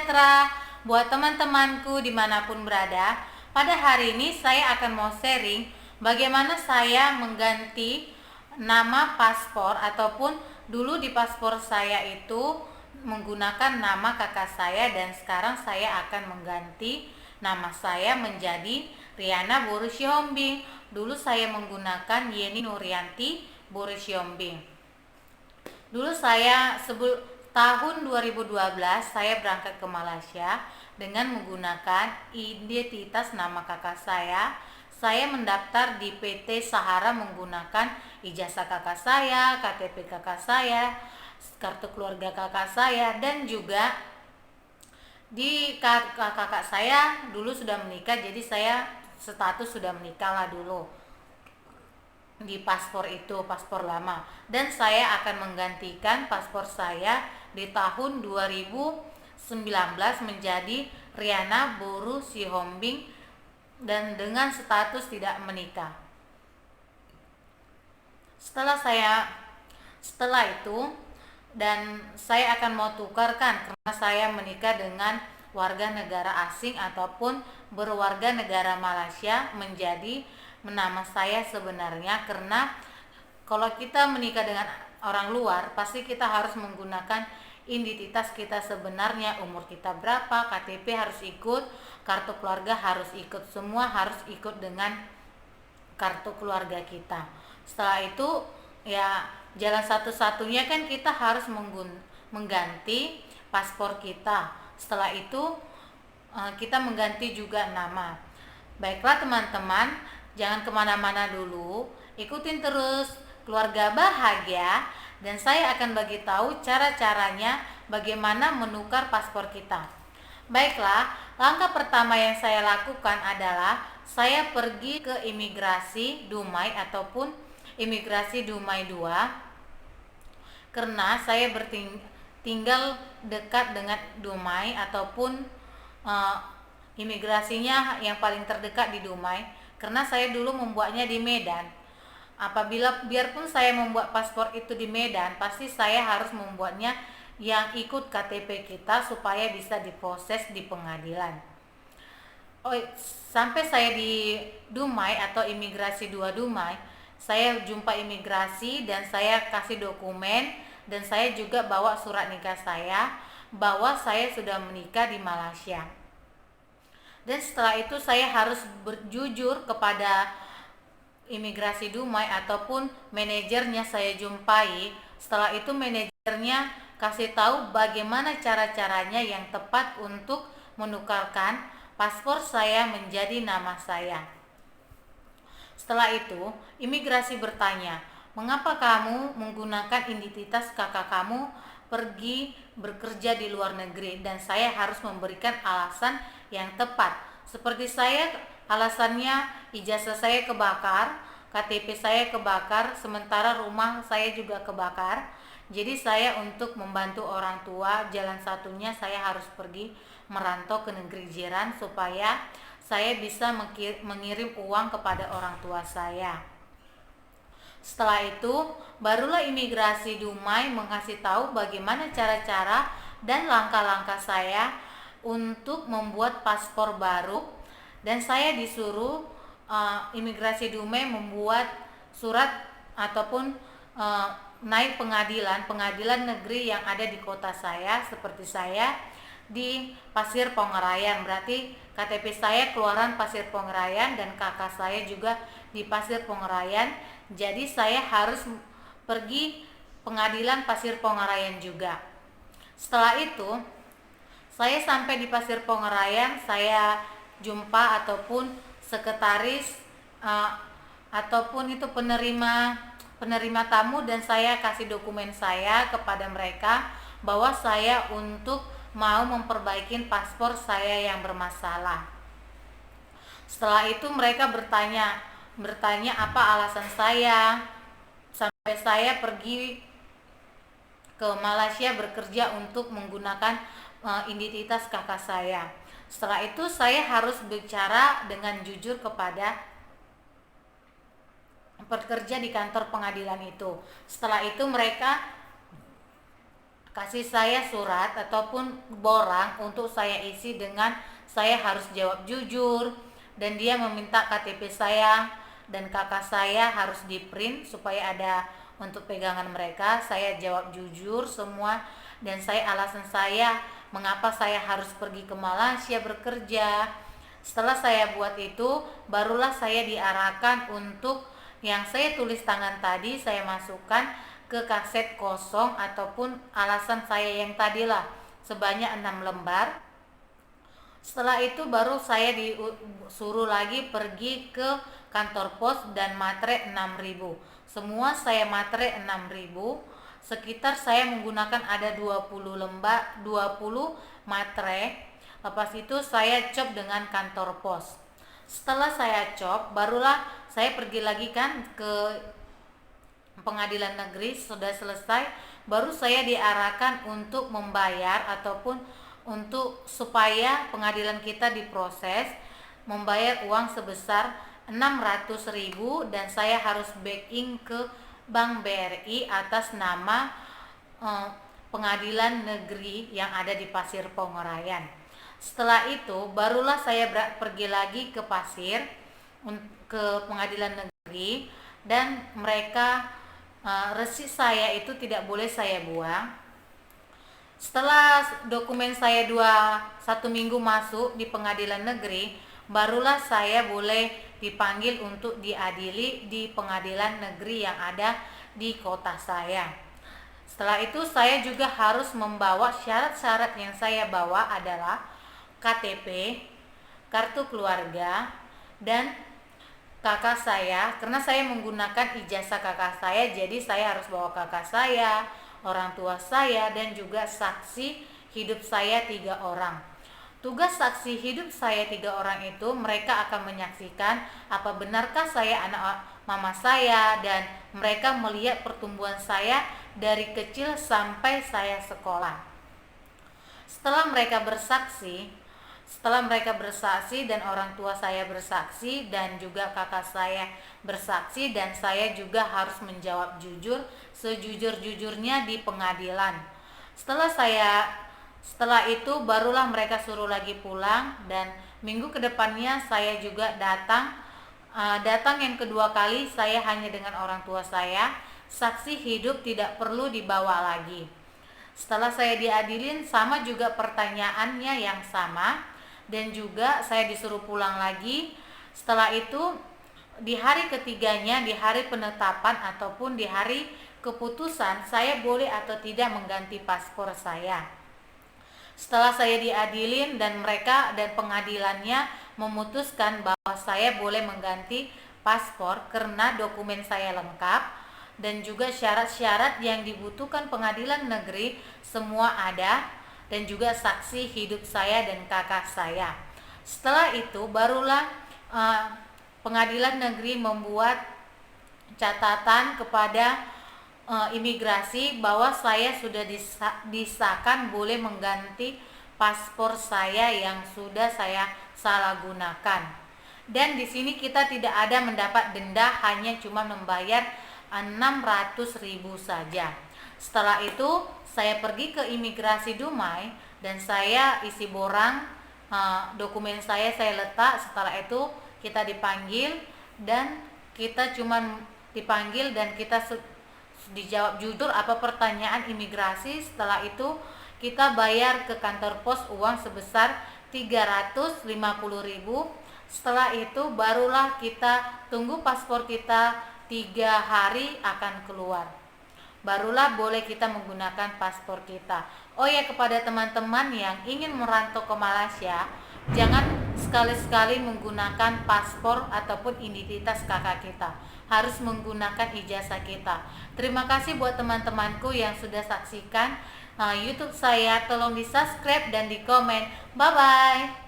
sejahtera buat teman-temanku dimanapun berada. Pada hari ini saya akan mau sharing bagaimana saya mengganti nama paspor, ataupun dulu di paspor saya itu menggunakan nama kakak saya, dan sekarang saya akan mengganti nama saya menjadi Riana Borusiombing. Dulu saya menggunakan Yeni Nurianti Borusiombing. Dulu saya tahun 2012 saya berangkat ke Malaysia dengan menggunakan identitas nama kakak saya. Saya mendaftar di PT Sahara menggunakan ijazah kakak saya, KTP kakak saya, kartu keluarga kakak saya, dan juga di kakak saya dulu sudah menikah, jadi saya status sudah menikah lah dulu di paspor itu, paspor lama. Dan saya akan menggantikan paspor saya di tahun 2019 menjadi Riana Boru Sihombing dan dengan status tidak menikah. Setelah itu, dan saya akan mau tukarkan karena saya menikah dengan warga negara asing ataupun berwarga negara Malaysia menjadi nama saya sebenarnya. Karena kalau kita menikah dengan orang luar, pasti kita harus menggunakan identitas kita sebenarnya. Umur kita berapa, KTP harus ikut, kartu keluarga harus ikut, semua harus ikut dengan kartu keluarga kita. Setelah itu ya jalan satu-satunya kan kita harus mengganti paspor kita. Setelah itu kita mengganti juga nama. Baiklah teman-teman, jangan kemana-mana dulu, ikutin terus Keluarga Bahagia, dan saya akan bagi tahu cara-caranya bagaimana menukar paspor kita. Baiklah, langkah pertama yang saya lakukan adalah saya pergi ke imigrasi Dumai ataupun imigrasi Dumai 2, karena saya tinggal dekat dengan Dumai, ataupun imigrasinya yang paling terdekat di Dumai, karena saya dulu membuatnya di Medan. Biarpun saya membuat paspor itu di Medan, pasti saya harus membuatnya yang ikut KTP kita supaya bisa diproses di pengadilan. Sampai saya di Dumai atau imigrasi 2 Dumai, saya jumpa imigrasi dan saya kasih dokumen, dan saya juga bawa surat nikah saya bahwa saya sudah menikah di Malaysia. Dan setelah itu saya harus berjujur kepada imigrasi Dumai ataupun manajernya saya jumpai. Setelah itu manajernya kasih tahu bagaimana cara-caranya yang tepat untuk menukarkan paspor saya menjadi nama saya. Setelah itu imigrasi bertanya, mengapa kamu menggunakan identitas kakak kamu pergi bekerja di luar negeri, dan saya harus memberikan alasan yang tepat. Seperti saya, alasannya ijazah saya kebakar, KTP saya kebakar, sementara rumah saya juga kebakar. Jadi saya untuk membantu orang tua, jalan satunya saya harus pergi merantau ke negeri jiran supaya saya bisa mengirim uang kepada orang tua saya. Setelah itu, barulah imigrasi Dumai mengasih tahu bagaimana cara-cara dan langkah-langkah saya untuk membuat paspor baru, dan saya disuruh imigrasi Dumai membuat surat ataupun naik pengadilan negeri yang ada di kota saya. Seperti saya di Pasir Pengerayan, berarti KTP saya keluaran Pasir Pengerayan dan kakak saya juga di Pasir Pengerayan. Jadi saya harus pergi pengadilan Pasir Pengerayan juga. Setelah itu saya sampai di Pasir Pengerayan, saya jumpa ataupun sekretaris ataupun itu penerima tamu, dan saya kasih dokumen saya kepada mereka bahwa saya untuk mau memperbaiki paspor saya yang bermasalah. Setelah itu mereka bertanya apa alasan saya sampai saya pergi ke Malaysia bekerja untuk menggunakan identitas kakak saya. Setelah itu saya harus bicara dengan jujur kepada pekerja di kantor pengadilan itu. Setelah itu mereka kasih saya surat ataupun borang untuk saya isi dengan saya harus jawab jujur, dan dia meminta KTP saya dan kakak saya harus di print supaya ada untuk pegangan mereka. Saya jawab jujur semua, dan alasan saya mengapa saya harus pergi ke Malaysia bekerja. Setelah saya buat itu, barulah saya diarahkan untuk yang saya tulis tangan tadi saya masukkan ke kaset kosong ataupun alasan saya yang tadilah sebanyak 6 lembar. Setelah itu baru saya disuruh lagi pergi ke kantor pos dan matre 6.000. Semua saya matre 6.000. Sekitar saya menggunakan ada 20 lembar, 20 matre. Lepas itu saya cop dengan kantor pos. Setelah saya cop, barulah saya pergi lagi kan ke pengadilan negeri. Sudah selesai, baru saya diarahkan untuk membayar ataupun untuk supaya pengadilan kita diproses, membayar uang sebesar 600.000, dan saya harus backing ke Bank BRI atas nama pengadilan negeri yang ada di Pasir Pengurayan. Setelah itu barulah saya pergi lagi ke Pasir, ke pengadilan negeri, dan mereka resit saya itu tidak boleh saya buang. Setelah dokumen saya 1 minggu masuk di pengadilan negeri, barulah saya boleh dipanggil untuk diadili di pengadilan negeri yang ada di kota saya. Setelah itu saya juga harus membawa syarat-syarat yang saya bawa adalah KTP, kartu keluarga, dan kakak saya. Karena saya menggunakan ijazah kakak saya, jadi saya harus bawa kakak saya, orang tua saya, dan juga saksi hidup saya 3 orang. Tugas saksi hidup saya 3 orang itu, mereka akan menyaksikan apa benarkah saya anak mama saya, dan mereka melihat pertumbuhan saya dari kecil sampai saya sekolah. Setelah mereka bersaksi dan orang tua saya bersaksi dan juga kakak saya bersaksi, dan saya juga harus menjawab jujur sejujur-jujurnya di pengadilan. Setelah itu barulah mereka suruh lagi pulang, dan minggu kedepannya saya juga datang yang kedua kali. Saya hanya dengan orang tua saya, saksi hidup tidak perlu dibawa lagi. Setelah saya diadilin, sama juga pertanyaannya yang sama, dan juga saya disuruh pulang lagi. Setelah itu di hari ketiganya, di hari penetapan ataupun di hari keputusan, saya boleh atau tidak mengganti paspor saya. Setelah saya diadilin dan pengadilannya memutuskan bahwa saya boleh mengganti paspor karena dokumen saya lengkap dan juga syarat-syarat yang dibutuhkan pengadilan negeri semua ada, dan juga saksi hidup saya dan kakak saya. Setelah itu barulah pengadilan negeri membuat catatan kepada imigrasi bahwa saya sudah disahkan boleh mengganti paspor saya yang sudah saya salah gunakan. Dan di sini kita tidak ada mendapat denda, hanya cuma membayar 600.000 saja. Setelah itu saya pergi ke imigrasi Dumai dan saya isi borang dokumen saya letak. Setelah itu kita dipanggil dan kita cuma dipanggil dan kita dijawab jujur apa pertanyaan imigrasi. Setelah itu kita bayar ke kantor pos uang sebesar 350.000. Setelah itu barulah kita tunggu paspor kita 3 hari akan keluar, barulah boleh kita menggunakan paspor kita. Oh ya, kepada teman-teman yang ingin merantau ke Malaysia, jangan sekali-sekali menggunakan paspor ataupun identitas kakak kita, harus menggunakan ijazah kita. Terima kasih buat teman-temanku yang sudah saksikan YouTube saya. Tolong di subscribe dan di komen. Bye bye.